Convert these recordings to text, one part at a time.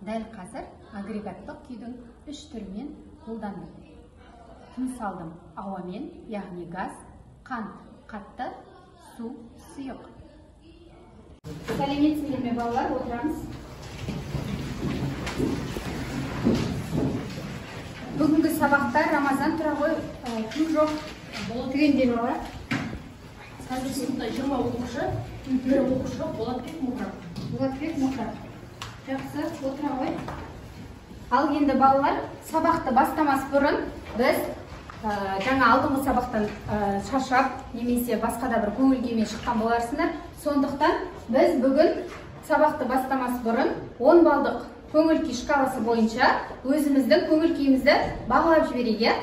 Дәл қазір агрегаттық күйдің үш түрімен қолдандым. Тыныс алдым ауамен, яғни газ, қант, қатты, су, сұйық. Сәлеметсіздер ме балалар, отырамыз. Бүгінгі сабақта Рамазан тұра ғой, кім жоқ түгендер балалар. Қазір сыныпта 20 оқушы, бір оқушы жоқ, Болатбек Мұхрам. Болатбек Мұхрам. Жақсы, отыра ғой. Ал енді балалар, сабақты бастамас бұрын біз жаңа алдыңғы сабақтан шаршап, немесе басқа да бір көңіл күймен шыққан боларсыңдар. Сондықтан біз бүгін сабақты бастамас бұрын 10 балдық көңіл күй шкаласы бойынша өзіміздің көңіл күйімізді бағалап жіберейік.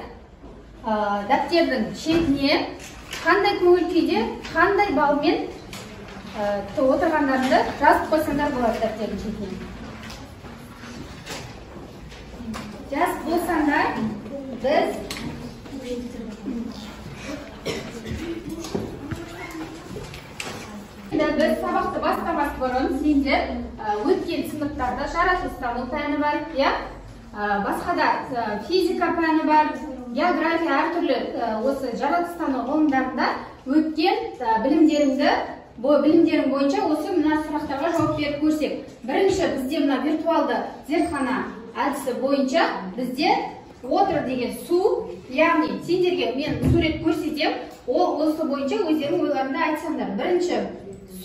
Дәптердің шетіне қандай көңіл күйде, қандай балмен отырғандарында жазып қойсаңдар болады дәптердің шетіне. Жазып болсаңдар, біз сабақты бастамас бұрын сендер өткен сыныптарда жаратылыстану пәні бар, басқа да физика пәні бар, география, әртүрлі осы жаратылыстану ғылымдарында өткен білімдерің бойынша осы мына сұрақтарға жауап беріп көрсек. Бірінші, бізде мына виртуалды зертхана әдісі бойынша бізде отыр деген су, яғни сендерге мен сурет көрсетем, ол осы бойынша өздерің ойларында айтсаңдар. Бірінші,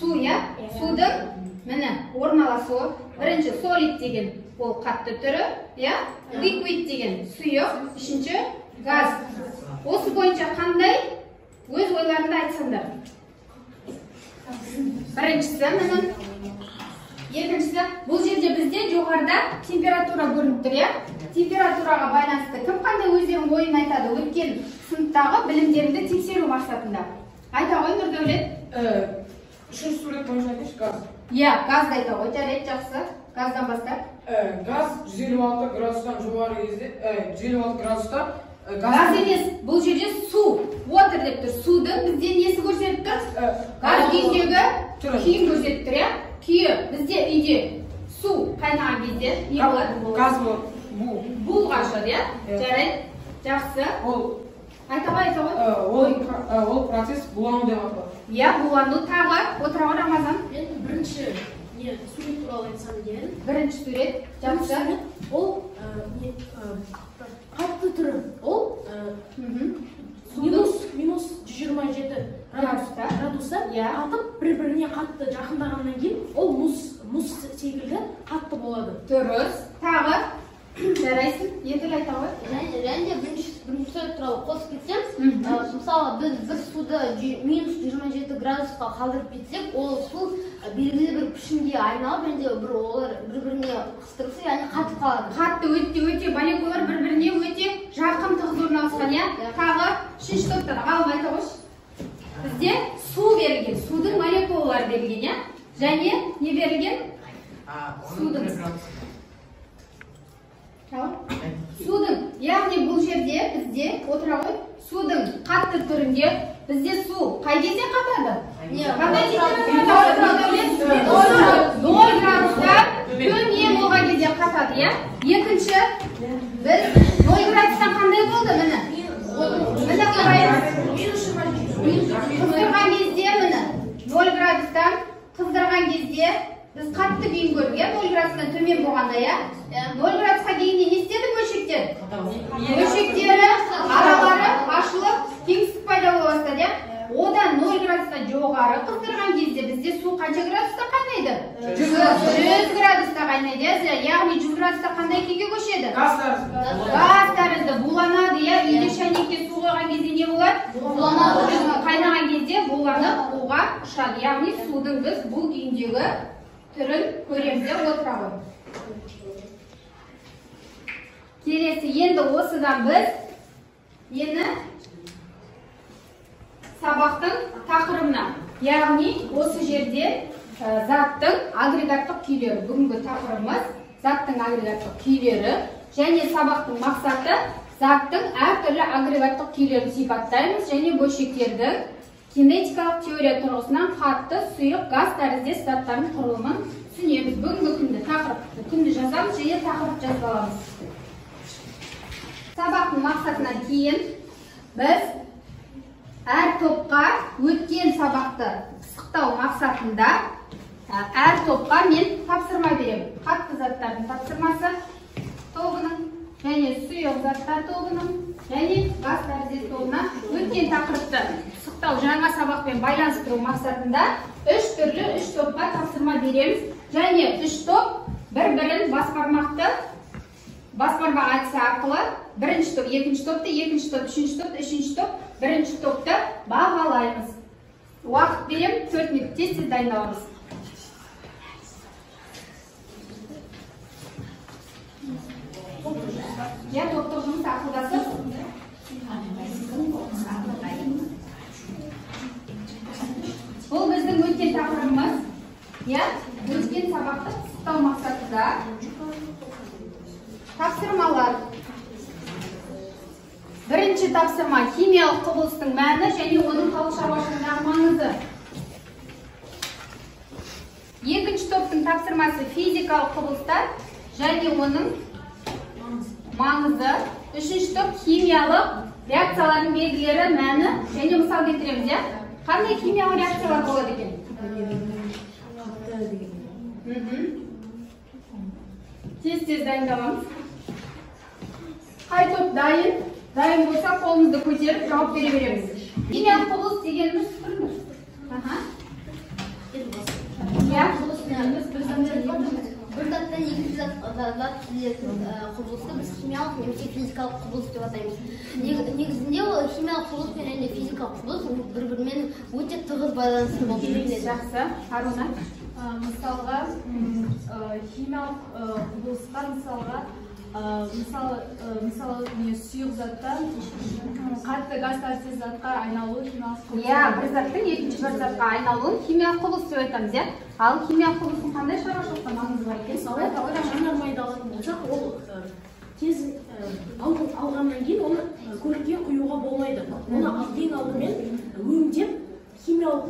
су, судың міне орналасуы. Бірінші, солид деген ол қатты түрі, ликвид деген сұйық, үшінші газ. Осы бойынша қандай өз ойларында айтсаңдар. Біріншісі міне, екіншісі, бұл жерде бізде жоғарыда температура көрініп тұр, температураға байланысты кім қандай өздерінің ойын айтады өткен сыныптағы білімдеріңді тексеру мақсатында. Айта ғой, Нұрдәулет? Үшінші сурет бойынша айтайыншы, газ. Газды айта ғой, жарайды, жақсы. Газдан бастап. Газ 156 градустан жоғары кезде, 156 градуста газ емес, бұл жерде су. Water деп тұр. Судың бізде несі көрсетіп тұр? Газ күйіндегі күйін көрсетіп тұр, күйі. Бізде үйде су қайнаған кезде не болады? Газ болады. Бул қашады, жарайды, жақсы. Айта ғой. Ол процесс булану деп аталады. Булану тағы. Отыра ғой, Рамазан. Мен бірінші сурет туралы айтсам деген. Бірінші сурет, жақсы. Ол қатты түрі. Ол минус 127 градуста атып бір-біріне қатты жақындағаннан кейін ол мұз секілді қатты болады. Дұрыс. Тағы жарайсың, енділ айта ғой. Және бірінші сурет туралы қосып кетсем, мысалы біз бір суды минус 27 градусқа қалдырып кетсек, ол су белгілі бір пішінге айналып, енді олар бір-біріне қыстырылса, яғни қатып қалады. Қатты өте молекулалар бір-біріне өте жақын тығыз орналасқан, тағы үшінші топтан ғалым айта қойшы. Бізде су берілген, судың молекулалары берілген, және не берілген? Судың. Судың, яғни бұл жерде бізде отыра ғой, судың қатты түрінде бізде су қай кезде қатады? Қандай температурада? 0 градуста төмен болған кезде қатады, Екінші, біз 0 градустан қандай болды, міне? Міне қарайыз. Қыздырған кезде, міне, 0 градустан қыздырған кезде біз қатты күйін көрдік, 0 градустан төмен болғанда, 0 градусқа дейінде не істеді бөлшектер? Бөлшектері аралары ашылып, кеңістік пайда бола бастады. Одан 0 градустан жоғары қыздырған кезде бізде су қанша градуста қайнайды? 100 градуста қайнайды. Яғни 100 градуста қандай күйге көшеді? Газ тәрізді буланады. Үйде шәйнекке су қойған кезде не болады? Буланады. Қайнаған кезде буланып буға ұшады. Яғни судың біз бұл күйіндегі түрін көреміз, отыра ғой. Келесі, енді осыдан біз сабақтың тақырыбына, яғни осы жерде заттың агрегаттық күйлері. Бүгінгі тақырыбымыз заттың агрегаттық күйлері, және сабақтың мақсаты заттың әртүрлі агрегаттық күйлерін сипаттаймыз, және бөлшектердің кинетикалық теория тұрғысынан қатты, сұйық, газ тәріздес заттардың құрылымын түсінеміз. Бүгінгі күнді тақырыпты күнді жазамыз, және тақырып жазып аламыз. Сабақтың мақсатынан кейін біз әр топқа өткен сабақты пысықтау мақсатында әр топқа мен тапсырма беремін. Қатты заттардың тапсырмасы тобының және сұйық заттар тобының және газ тәрізді тобына өткен тақырыпты пысықтау жаңа сабақпен байланыстыру мақсатында 3 түрлі 3 топқа тапсырма береміз. Және 3 топ бір-бірін басбармақ әдісі арқылы бірінші топ, екінші топты, екінші топ, үшінші топ, үшінші топ, бірінші топты бағалаймыз. Уақыт берем, 4 минут тез дайындаламыз. Я топтығымыз ақылдасып. Бұл біздің өткен тақырыбымыз. Өткен сабақты пысықтау мақсатында тапсырмалар. Бірінші тапсырма химиялық құбылыстың мәні және оның халық шаруашылығындағы маңызы. Екінші топтың тапсырмасы физикалық құбылыстар және оның маңызы. Үшінші топ химиялық реакциялардың белгілері, мәні және мысал келтіреміз. Қандай химиялық реакциялар болады екен? Тез дайындаламыз. Қай топ дайын? Дайын болса қолымызды көтеріп жауап бере береміз. Химиялық құбылыс дегеніміз тұрмыз. Бір заттан екінші зат түзілетін құбылысты біз химиялық немесе физикалық құбылыс деп атаймыз. Негізінде ол химиялық құбылыс пен және физикалық құбылыс бір-бірімен өте тығыз байланысты болып келеді. Жақсы, Аруна. Мысалға, химиялық құбылыстар мысалы сұйық заттан қатты газ тәрізді затқа айналуы химиялық құбылыс. Бір заттың екінші бір затқа айналуын химиялық құбылыс деп айтамыз. Ал химиялық құбылыстың қандай шаруашылықта маңызы бар екен? Мысалы, жанармайды алатын болсақ, ол тез алғаннан кейін оны көлікке құюға болмайды. Оны ең алдымен өңдеп химиялық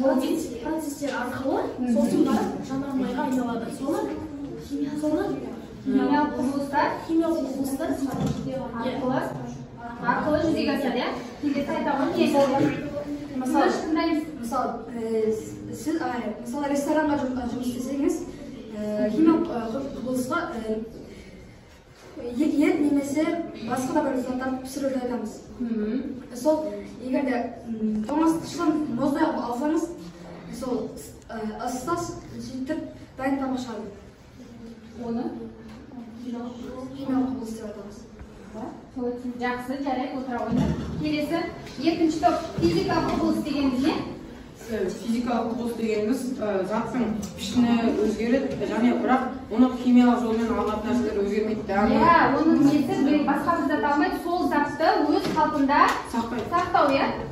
процестер арқылы сосын барып жанармайға айналады. Соны химиялық құбылыстар арқылы жүзеге асады. Келесі айтамын. Мысалы ресторанға жұмыс істесеңіз, химиялық құбылысқа ет немесе басқа да бір заттарды пісіруді айтамыз. Сол егер де тоңазытқыштан мұздай алсаңыз, сол ысытас сөйтіп дайын тамақ шығады. Оны химиялық құбылыс деп айтамыз. Жақсы, жарайды, отыра қойыңдар. Келесі екінші топ физикалық құбылыс дегеніміз не? Физикалық құбылыс дегеніміз заттың пішіні өзгереді, және бірақ оны химиялық жолмен алынатын нәрселер өзгермейді. Оның несі басқа бір зат алмайды, сол затты өз қалпында сақтау.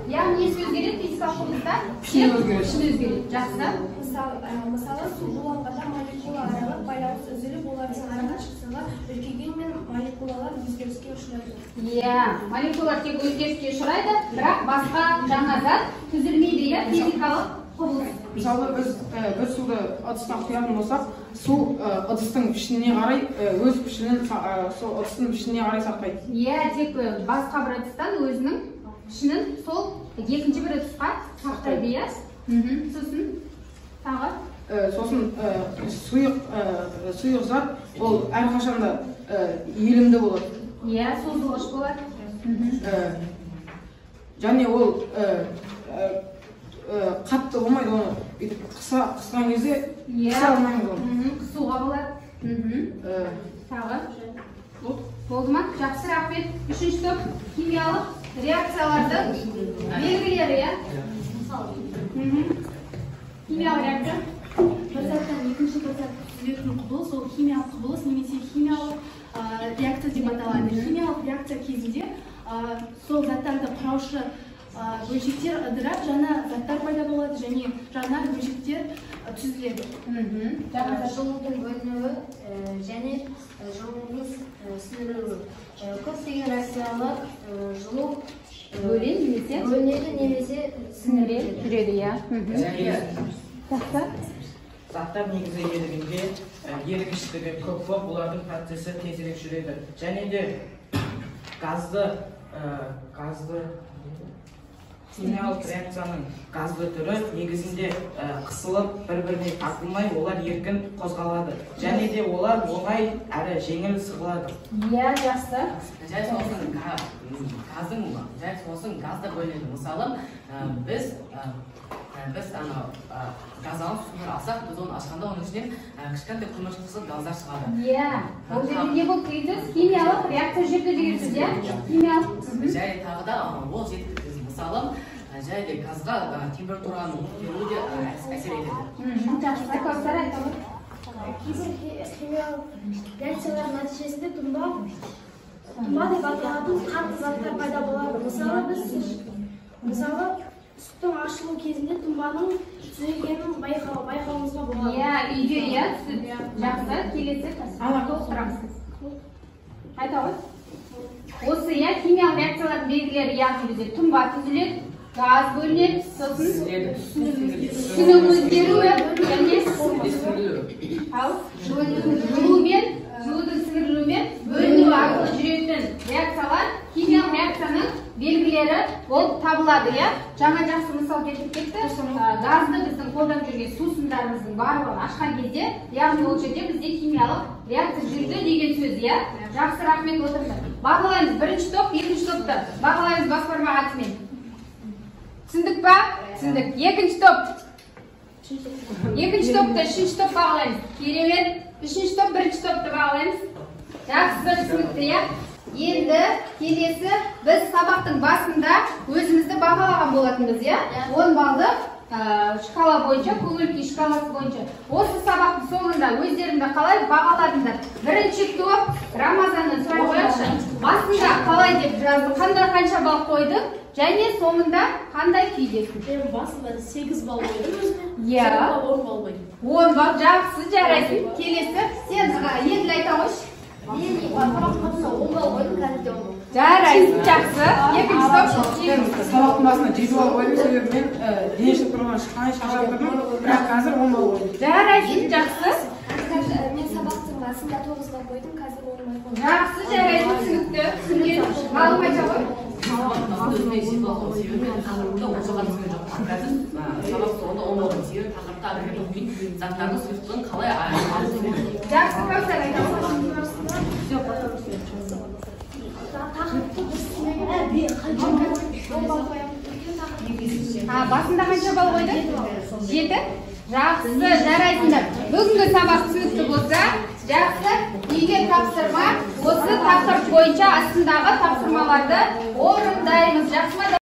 Яғни несі өзгереді физикалық құбылыста? Пішіні өзгереді. Жақсы. Мысалы, су буланғанда молекула аралық байланыс үзіліп, олардың арақашықтығы үлкейген мен молекулалар өзгеріске ұшырайды. Молекулалар тек өзгеріске ұшырайды, бірақ басқа жаңа зат түзілмейді, физикалық құбылыс. Мысалы, біз бір суды ыдыстан құятын болсақ, су ыдыстың пішініне қарай өз пішінін сол ыдыстың пішініне қарай сақтайды. Тек басқа бір ыдыстан өзінің пішінін сол екінші бір ыдысқа сақтайды. Сосын тағы? Сосын сұйық зат ол әрқашанда иілімді болады. Созылғыш болады. Және ол қатты болмайды, оны қысқан кезде қыса алмаймыз оны. Қысуға болады. Тағы? Болды ма? Жақсы, рахмет. Үшінші топ химиялық реакциялардың белгілері. Химиялық реакция. Бір заттан екінші бір зат түзілетін құбылыс, ол химиялық құбылыс немесе химиялық реакция деп аталады. Химиялық реакция кезінде сол заттарды құраушы бөлшектер ыдырап, жаңа заттар пайда болады және жаңа бөлшектер түзіледі. Жылудың бөлінуі және жылудың сіңірілуі. Көптеген реакциялар жылу бөлінеді немесе сіңіреді. Жақсы. заттар негізі ерігіштігі көп болып, олардың процесі тезірек жүреді. Және де газды химиялық реакцияның газды түрі негізінде қысылып, бір-біріне тартылмай, олар еркін қозғалады. Және де олар оңай әрі жеңіл сығылады. Иә, жақсы. Жай сосын газда бөлінеді. Мысалы, біз газдан суды алсақ, біз оны ашқанда оның ішінен кішкентай көмірсіз газдар шығады. Иә. Ол жерде не болып келеді? Химиялық реакция жүрді дегенсіз, иә? Химиялық. Жай тағы да ол жеткізеді. Мысалы, жай де газға температураның көтеруі де әсер етеді. Жақсы, Кәусар айтады. Кейбір химиялық реакциялар нәтижесінде тұнба деп аталатын қатты заттар пайда болады. Мысалы, сүттің ашылу кезінде тұнбаның түзілгенін байқауымызға болады. Иә, үйде, иә, сүт. Жақсы, келесі толықтырамыз. Қайта ғой. Осы, иә, химиялық реакциялардың белгілері, яғни бізде тұнба түзіледі, газ бөлінеді, сосын түсінің өзгеруі, жылудың сіңірілуімен бөліну арқылы жүретін реакциялар химиялық реакцияның белгілері болып табылады, иә? Жаңа жақсы мысал келтіріп кетті. Газды біздің қолданып жүрген сусындарымыздың барлығын ашқан кезде, яғни ол жерде бізде химиялық реакция жүрді деген сөз, иә? Жақсы, рахмет, отырды. Бағалаймыз бірінші топ, екінші топты. Бағалаймыз басқарма атымен. Түсіндік па? Түсіндік. Екінші топ. Екінші топты, үшінші топ бағалаймыз. Керемет. Үшінші топ, бірінші топты бағалаймыз. Жақсы, түсінікті, иә? Енді келесі біз сабақтың басында өзімізді бағалаған болатынбыз, иә? 10 балдық шкала бойынша, көңіл-күй шкаласы бойынша. Осы сабақтың соңында өздеріңді қалай бағаладыңдар? Бірінші топ Рамазаннан сұрай қояйықшы. Басында қалай деп жазды, қанша балл қойдың? Және соңында қандай күйдесің? Басында 8 балл қойдым өзіме. Иә. 10 балл қойдым. 10 балл, жақсы, жарайсың. Келесі, сен еділ айта қойшы. Жарайсың, жақсы. Екінші топ. Сабақтың басында 7 балл қойдым, себебі мен дене шынықтырудан шыққанай шаршап тұрдым, бірақ қазір 10 балл қойдым. Жарайсың, жақсы. Мен сабақтың басында 9 балл қойдым, қазір 10 балл қойдым. Жақсы, жарайсың, түсінікті. Түсінген. Ғалым айта ғой. Өзіме 7 балл қойдым, себебі мен тақырыпта оқыған өзіме жоқ. Қазір сабақ соңында 10 балл қойдым, себебі тақырыпта заттардың сұйықтығын қалай алу керек. Жақсы, Кәусар айта ғой. Басында қанша балл қойдың? 7? Жақсы, жарайсыңдар. Бүгінгі сабақ түсінікті болса, жақсы, үйге тапсырма, осы тақырып бойынша астындағы тапсырмаларды орындаймыз. Жақсы ма?